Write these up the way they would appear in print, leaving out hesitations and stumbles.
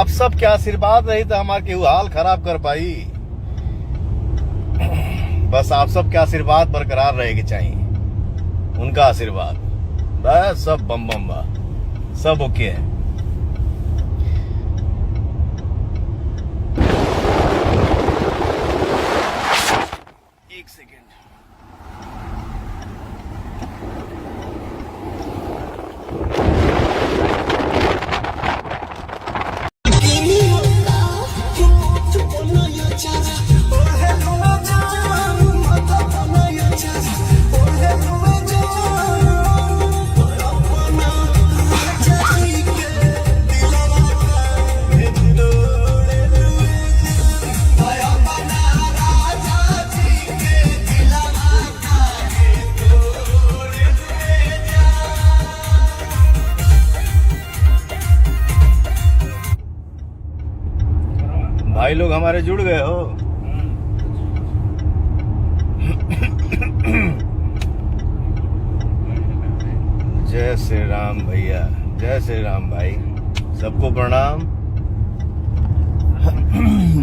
आप सब के आशीर्वाद रही तो हमारे केहू हाल खराब कर पाई। बस आप सब के आशीर्वाद बरकरार रहेगी चाहिए, उनका आशीर्वाद, बस सब बम बम बा, सब ओके है। एक सेकेंड, भाई लोग हमारे जुड़ गए हो। जय श्री राम भैया, जय श्री राम भाई, सबको प्रणाम।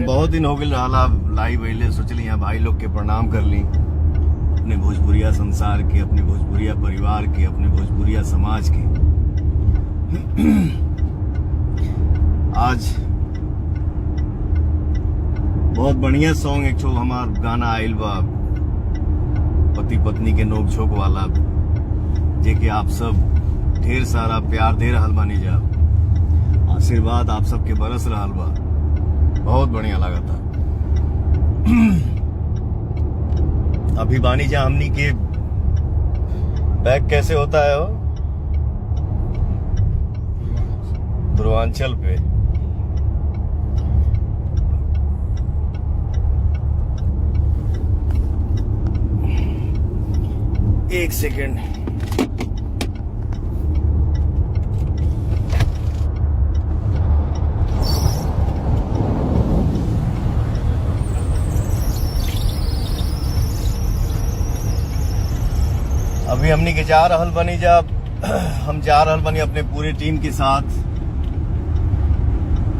बहुत दिन हो गए लाइव अइले, सोचली यहाँ भाई लोग के प्रणाम कर ली, अपने भोजपुरिया संसार के, अपने भोजपुरिया परिवार के, अपने भोजपुरिया समाज के। आज बहुत बढ़िया सॉन्ग एक हमार गाना आइल बा, पति पत्नी के नोक झोंक वाला, जे कि आप सब ढेर सारा प्यार दे रहल बानी जा, आशीर्वाद आप सबके बरस रहल बा, बहुत बढ़िया लगा था। अभी बानी जा हमनी के बैग कैसे होता है वो पूर्वांचल पे। एक सेकेंड, अभी हमनी के जा रहल बनी, जब हम जा रहल बनी अपने पूरे टीम के साथ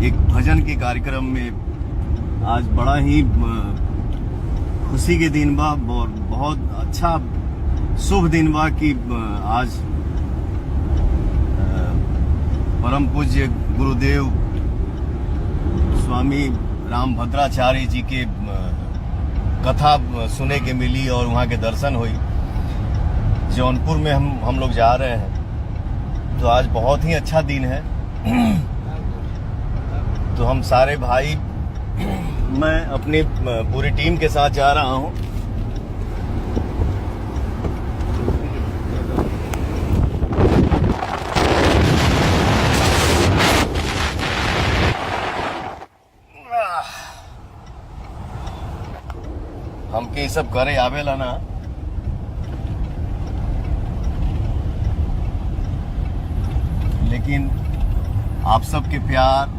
एक भजन के कार्यक्रम में। आज बड़ा ही खुशी के दिन बा, बहुत अच्छा शुभ दिन बा कि आज परम पूज्य गुरुदेव स्वामी रामभद्राचार्य जी के कथा सुने के मिली और वहाँ के दर्शन हुई। जौनपुर में हम लोग जा रहे हैं, तो आज बहुत ही अच्छा दिन है। तो हम सारे भाई, मैं अपनी पूरी टीम के साथ जा रहा हूँ। हमके सब करे आवेला ना, लेकिन आप सबके प्यार,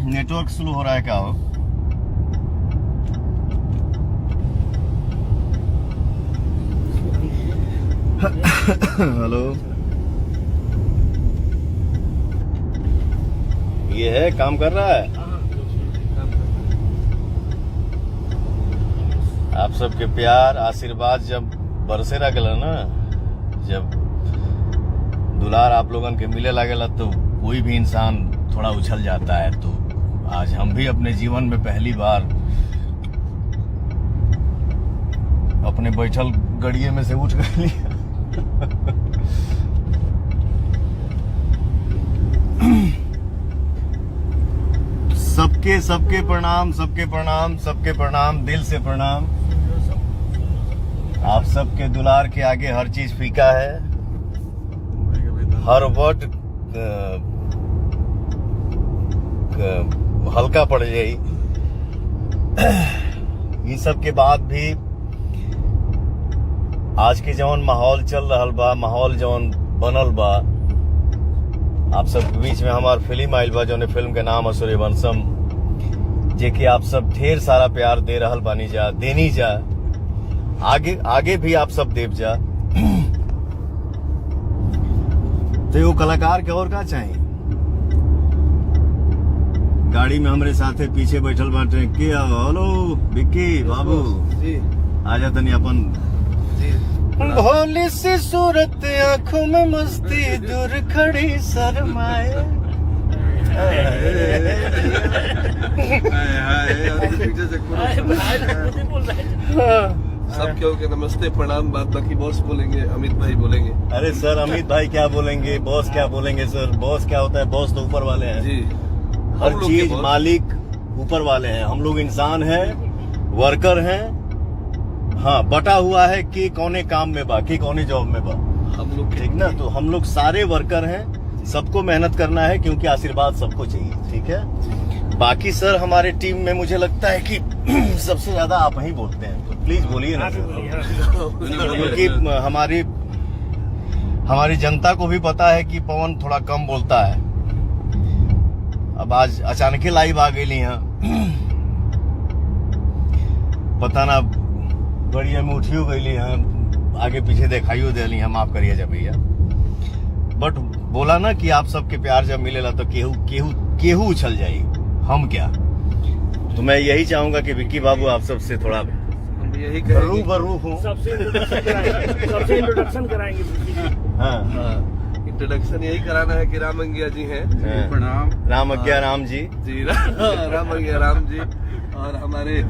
नेटवर्क स्लो हो रहा है क्या हो? हेलो, ये है काम कर रहा है। आप सबके प्यार आशीर्वाद जब बरसे लगेला ना, जब दुलार आप लोगन के मिले लगेला, तो कोई भी इंसान थोड़ा उछल जाता है। तो आज हम भी अपने जीवन में पहली बार अपने बैठल गड़िए में से उठ गए। सबके प्रणाम, सबके प्रणाम, सबके प्रणाम, दिल से प्रणाम। आप सबके दुलार के आगे हर चीज फीका है, हर वर्ड हल्का पड़ जाई। ये सब के बाद भी आज के जौन माहौल चल रहा बा, माहौल जौन बनल बा, आप सब के बीच में हमार फिल्म आइल बा, जौन फिल्म के नाम है सूर्यवंशम, जे कि आप सब ढेर सारा प्यार दे रहल बानी जा, देनी जा, आगे आगे भी आप सब देव जा। तो वो कलाकार के और का चाहिए। गाड़ी में हमारे साथे पीछे बैठल बाटे के, हेलो विक्की बाबू जी, आजा तनी अपन भोली सी सूरत आंखों में मस्ती दूर खड़ी शर्माए। सब क्यों के नमस्ते प्रणाम, बात बाकी बॉस बोलेंगे, अमित भाई बोलेंगे। अरे सर अमित भाई क्या बोलेंगे, बॉस क्या बोलेंगे सर। बॉस क्या होता है, बॉस तो ऊपर वाले हैं जी, हर हम लोग के चीज boss। मालिक ऊपर वाले हैं। हम लोग इंसान हैं, वर्कर हैं। हाँ, बटा हुआ है कि कौने काम में बा, कि कौने जॉब में बा, हम लोग ठीक ना। तो हम लोग सारे वर्कर हैं, सबको मेहनत करना है क्योंकि आशीर्वाद सबको चाहिए, ठीक है। बाकी सर हमारे टीम में मुझे लगता है कि सबसे ज्यादा आप ही बोलते हैं, तो प्लीज बोलिए ना सर, क्योंकि हमारी जनता को भी पता है कि पवन थोड़ा कम बोलता है। अब आज अचानक ही लाइव आ गई यहाँ, पता ना बढ़िया में उठियो गई हैं, आगे पीछे दिखाइयो दे हैं, माफ करिए जब भैया। बट बोला ना कि आप सबके प्यार जब मिलेला तो केहू केहू केहू उछल जाई, हम क्या। तो मैं यही चाहूंगा कि विक्की बाबू आप सबसे थोड़ा हम यही कहेंगे। रूबरू हूँ। सबसे इंट्रोडक्शन कराएंगे। हाँ, इंट्रोडक्शन यही कराना है कि राम अंगिया जी हैं। प्रणाम। राम अज्ञा राम जी जी, राम अंगिया राम जी, और हमारे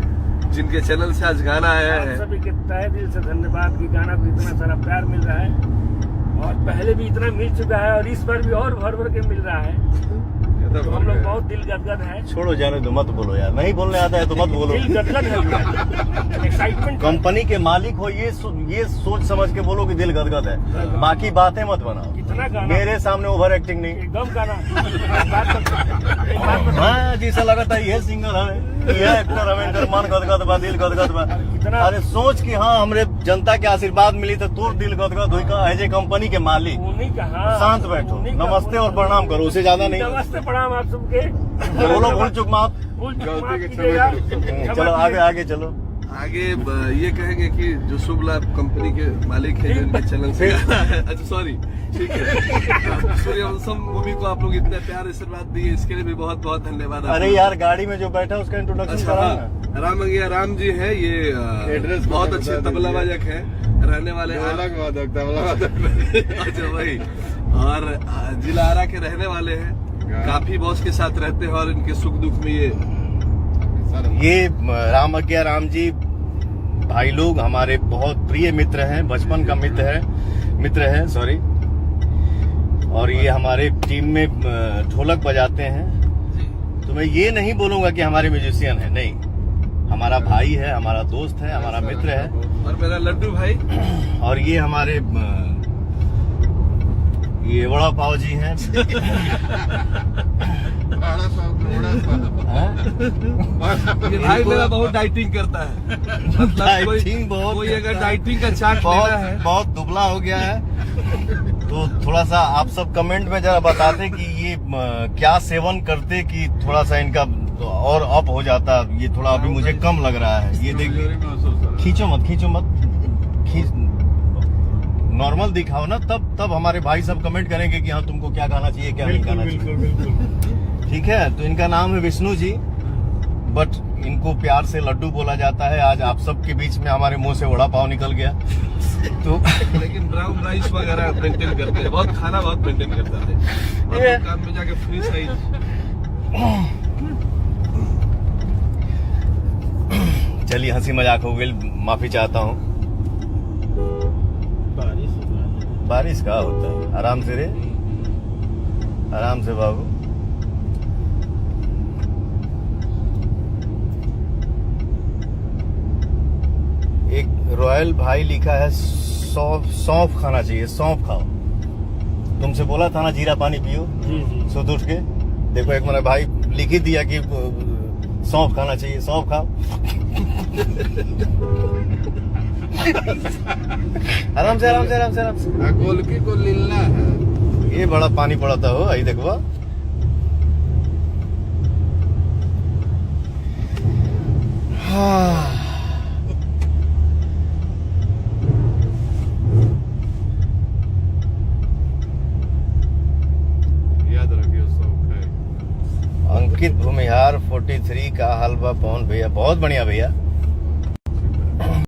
जिनके चैनल से आज गाना आया आप है। सभी के तहे दिल से धन्यवाद कि गाना को इतना सारा प्यार मिल रहा है, और पहले भी इतना मिल चुका है और इस बार भी और भर भर के मिल रहा है। तो हम लोग बहुत दिल गदगद है। छोड़ो जाने दो, मत बोलो यार, नहीं बोलने आता है तो मत बोलो। दिल गदगद है, एक्साइटमेंट। कंपनी के मालिक हो, ये सोच समझ के बोलो कि दिल गदगद है, बाकी बातें मत बनाओ। कितना गाना मेरे सामने ओवर एक्टिंग नहीं। एकदम गाना एक बात बता। हाँ, जैसा लगा था ये सिंगर है, ये एक्टर है, इनकर मन गदगद बा, दिल गदगद बा। कितना अरे सोच कि हाँ हमरे जनता के आशीर्वाद मिली तो तोर दिल गदगद हुई का। एज ए कंपनी के मालिक उन्हीं का, हाँ, शांत बैठो, उन्हीं का, नमस्ते और प्रणाम करो, उससे ज्यादा नहीं। नमस्ते प्रणाम आप सबके। बोलो भूल चुक माफ। भूल चूक माफ कीजिएगा। चलो आगे आगे चलो। आगे ये कहेंगे कि जो शुभ लाभ कंपनी के मालिक है, जो इनके चैनल से अच्छा सॉरी, ठीक है। सूर्यवंशम मूवी को आप लोग इतने प्यार आशीर्वाद दिए, इसके लिए भी बहुत बहुत धन्यवाद। अरे यार गाड़ी में जो बैठा उसका इंट्रोडक्शन अच्छा, करा हाँ, ना। राम अंगिया राम जी है, ये एड्रेस बहुत अच्छे तबला वादक है, रहने वाले अच्छा भाई, और जिला आरा के रहने वाले हैं। काफी बॉस के साथ रहते हैं और इनके सुख दुख में ये राम अज्ञा राम जी भाई लोग हमारे बहुत प्रिय मित्र हैं, बचपन का मित्र है सॉरी। और ये हमारे टीम में ढोलक बजाते हैं। तो मैं ये नहीं बोलूंगा कि हमारे म्यूजिशियन है, नहीं, हमारा भाई है, हमारा दोस्त है, हमारा मित्र है। और मेरा लड्डू भाई, और ये हमारे ये वड़ा पाव जी हैं। ये भाई मेरा बहुत डाइटिंग करता है, मतलब डाइटिंग बहुत कोई अगर डाइटिंग का चार्ट लेना है। बहुत दुबला हो गया है। तो थोड़ा सा आप सब कमेंट में जरा बताते कि ये क्या सेवन करते कि थोड़ा सा इनका और अप हो जाता। ये थोड़ा अभी मुझे कम लग रहा है। ये देखिए, खींचो मत नॉर्मल दिखाओ ना, तब हमारे भाई सब कमेंट करेंगे कि हाँ तुमको क्या खाना चाहिए, क्या नहीं खाना चाहिए। ठीक है, तो इनका नाम है विष्णु जी, बट इनको प्यार से लड्डू बोला जाता है। आज आप सबके बीच में हमारे मुंह से वड़ा पाव निकल गया। तो लेकिन ब्राउन राइस वगैरह मेंटेन करते हैं, बहुत खाना बहुत मेंटेन करते थे, और दुकान में जाके फ्री साइज। चलिए हंसी मजाक हो गई, माफी चाहता हूँ। बारिश का होता है, आराम से रे, आराम से बाबू। एक रॉयल भाई लिखा है सौंफ खाना चाहिए, सौंफ खाओ। तुमसे बोला था ना जीरा पानी पियो सुबह उठ के। देखो एक मेरा भाई लिख ही दिया कि सौंफ खाना चाहिए, सौंफ खाओ। आराम से आराम से आराम से आराम से। गोलकी को लीलना है। ये बड़ा पानी पड़ता हो, आई देखो। याद रखियो सब है। अंकित भूमिहार 43 का हलवा पवन भैया बहुत बढ़िया भैया।